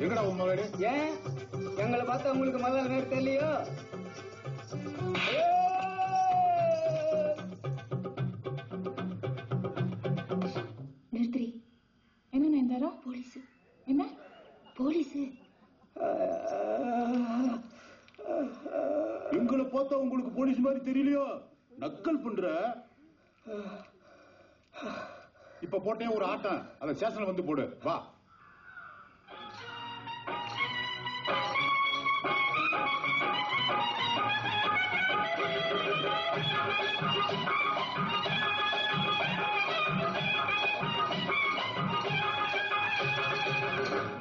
எங்கடா உன் மகடு? ஏன் எங்களை பார்த்தா உங்களுக்கு முதல் நேரம் தெரியலையோ? நிறுத்திரி. என்ன நேர்ந்தாரோ? போலீஸ். என்ன போலீஸ்? எங்களை பார்த்தா உங்களுக்கு போலீஸ் மாதிரி தெரியலையோ? நக்கல் பண்ற. இப்ப போட்டேன் ஒரு ஆட்டம், அதை ஸ்டேஷன்ல வந்து போடு. வா.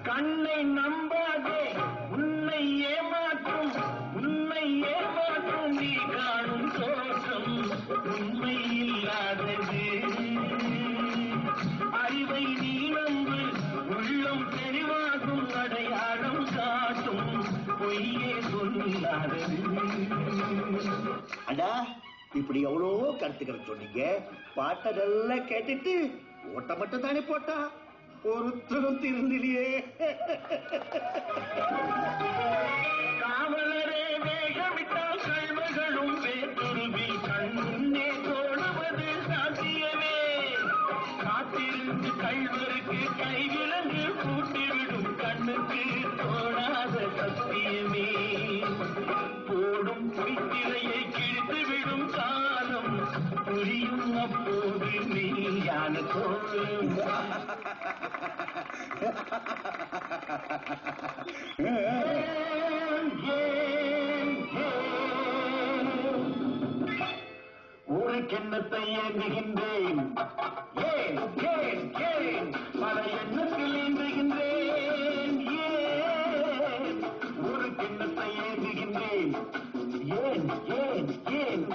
கண்ணை நம்பாதே, உன்னை ஏமாற்றும், உன்னை ஏமாற்றும் நீ காணும் தோற்றம் உண்மை இல்லாதது. அறிவை நீ நம்பு, உள்ளம் தெளிவாகும், அடையாளம் காட்டும் பொய்யே சொல்லாதது. அடா, இப்படி எவ்வளவோ கருத்துக்கள் சொன்னீங்க. பாட்டை நல்லா கேட்டுட்டு ஓட்ட மட்டும் தானே போட்டா, ஒருத்தரும் திருந்திலேயே. காவலரே வேகமிட்டால் கல்வர்களும் வேற்றுருவில் கண்ணே தோடுவது சாத்தியமே. காத்திருந்து கல்வருக்கு கைவிலங்கு கூட்டிவிடும் கண்ணுக்கு தோடாத சத்தியமே. போடும் பொய்த்திரையை கிழித்துவிடும் காலம் புரியும் அப்போது மெய்யான தோலும். ஊருக்கெண்ணத்தை ஏந்துகின்றேன், ஏன் ஏன் ஏன் பல எண்ணத்தில் ஏந்துகின்றேன். ஏன் ஊருக்கெண்ணத்தை ஏந்துகின்றேன், ஏன் ஏன் ஏன்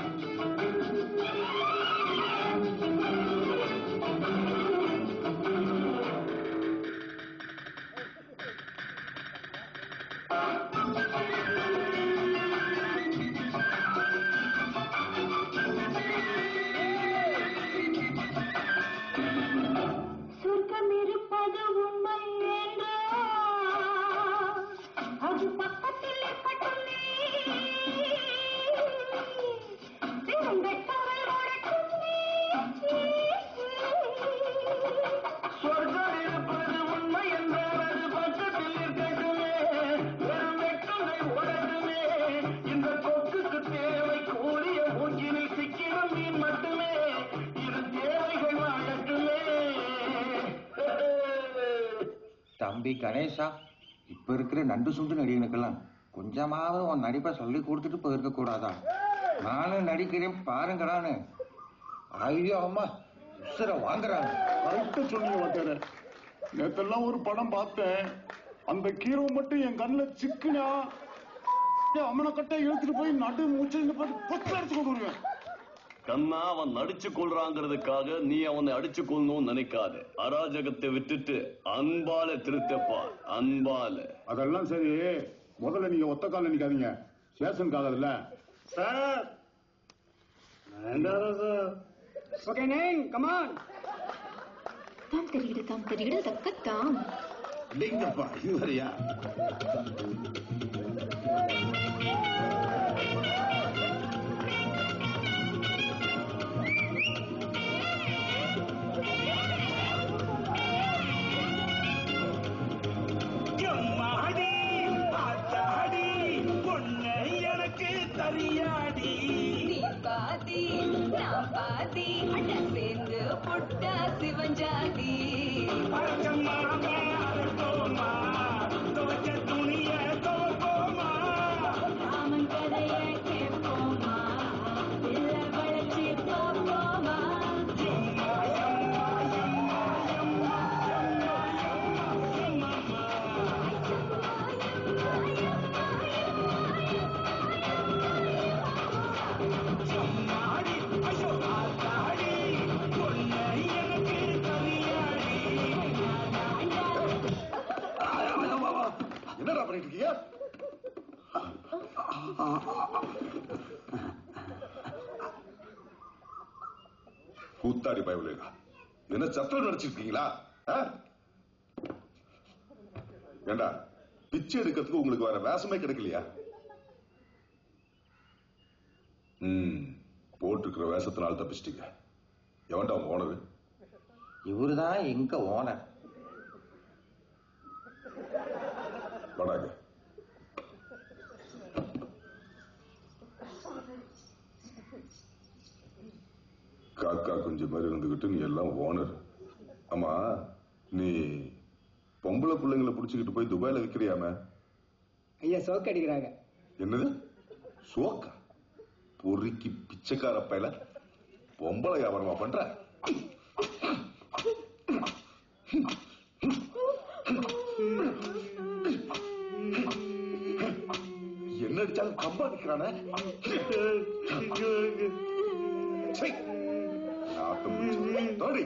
சொர்க்கம் இருப்பது உண்மை என்றோ அது பக்கத்தில் இருக்கட்டுமே. சொர்க்கம் இருப்பது உண்மை என்றால் அது பக்கத்தில் இருக்கட்டுமே. வெறும் வெட்டுமை ஓடட்டுமே. இந்த கொக்குக்கு தேவை கூறிய மூச்சினில் சிக்கிடும் மீன் மட்டுமே. இரு தேவைகள் வாழட்டுமே. தம்பி கணேசா, இப்ப இருக்கிற நண்டு சுண்டு நடிகனுக்கெல்லாம் கொஞ்சமாவது உன் நடிப்பை சொல்லி கொடுத்துட்டு போயிருக்க கூடாதா? நானும் நடிக்கிறேன் பாருங்கடான்னு. ஐயோ அம்மா, உசுர வாங்குறாங்க. கரெக்டா சொன்னீங்க வாத்தியார. நேத்தெல்லாம் ஒரு படம் பார்த்தேன், அந்த ஹீரோ மட்டும் என் கண்ணில் சிக்குனா அம்மனை கட்டை இழுத்துட்டு போய் நடு மூச்சு அடிச்சு கொண்டு வருவேன். கண்ணா, அவன் நடிச்சு கொள்றாங்கிறதுக்காக நீ அவனை அடிச்சு கொள்ளணும்னு நினைக்காத. அராஜகத்தை விட்டுட்டு அன்பால திருத்தப்பார், அன்பால. அதெல்லாம் சரி, முதல்ல நீங்க ஒத்த கால நிக்காதீங்க, ஸ்டேஷனுக்கு ஆகாதுல்ல. Sir sir. Okay name, come on. தாம் தெரிகிட தக்கத்தாம். அப்படிங்கப்பா, இதுவரையா? தரியாடி நீ பாதி நான் பாதி அண்ணன் சேர்ந்து புட்டா சிவஞ்சாதி துணிய துவப்போமா ராமன் கதையை கேட்போமா இல்ல வளர்ச்சி பார்ப்போமா என்னடா பண்ணிட்டு இருக்கியா? கூத்தாடி பயவில்லையா? என்ன சத்திரம் நடிச்சிருக்கீங்களா? ஏண்டா பிச்சை எடுக்கிறதுக்கு உங்களுக்கு வேற வேஷமே கிடைக்கலையா? போட்டிருக்கிற வேஷத்தினால தப்பிச்சிட்டீங்க. எவன்டா ஓனரு? இவருதான் எங்க ஓனர். வடாங்க. காக்கா குஞ்சு மாதிரி இருந்துகிட்டு நீ எல்லாம் ஓனர். ஆமா, நீ பொம்பளை பிள்ளைங்களை புடிச்சுக்கிட்டு போய் துபாயில விக்கிறியாம? ஐயா சோக்கு அடிக்கிறாங்க. என்னது சோக்கா? பொறுக்கி பிச்சைக்கார பையல பொம்பளை வியாபாரமா பண்ற? என்ன அடிச்சாலும் கம்பா நிக்கிறானே. தோடி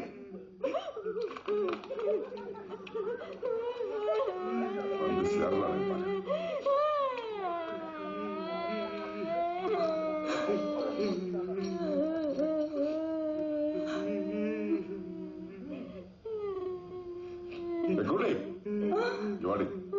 வந்து சேரலாம். Good day. You want it?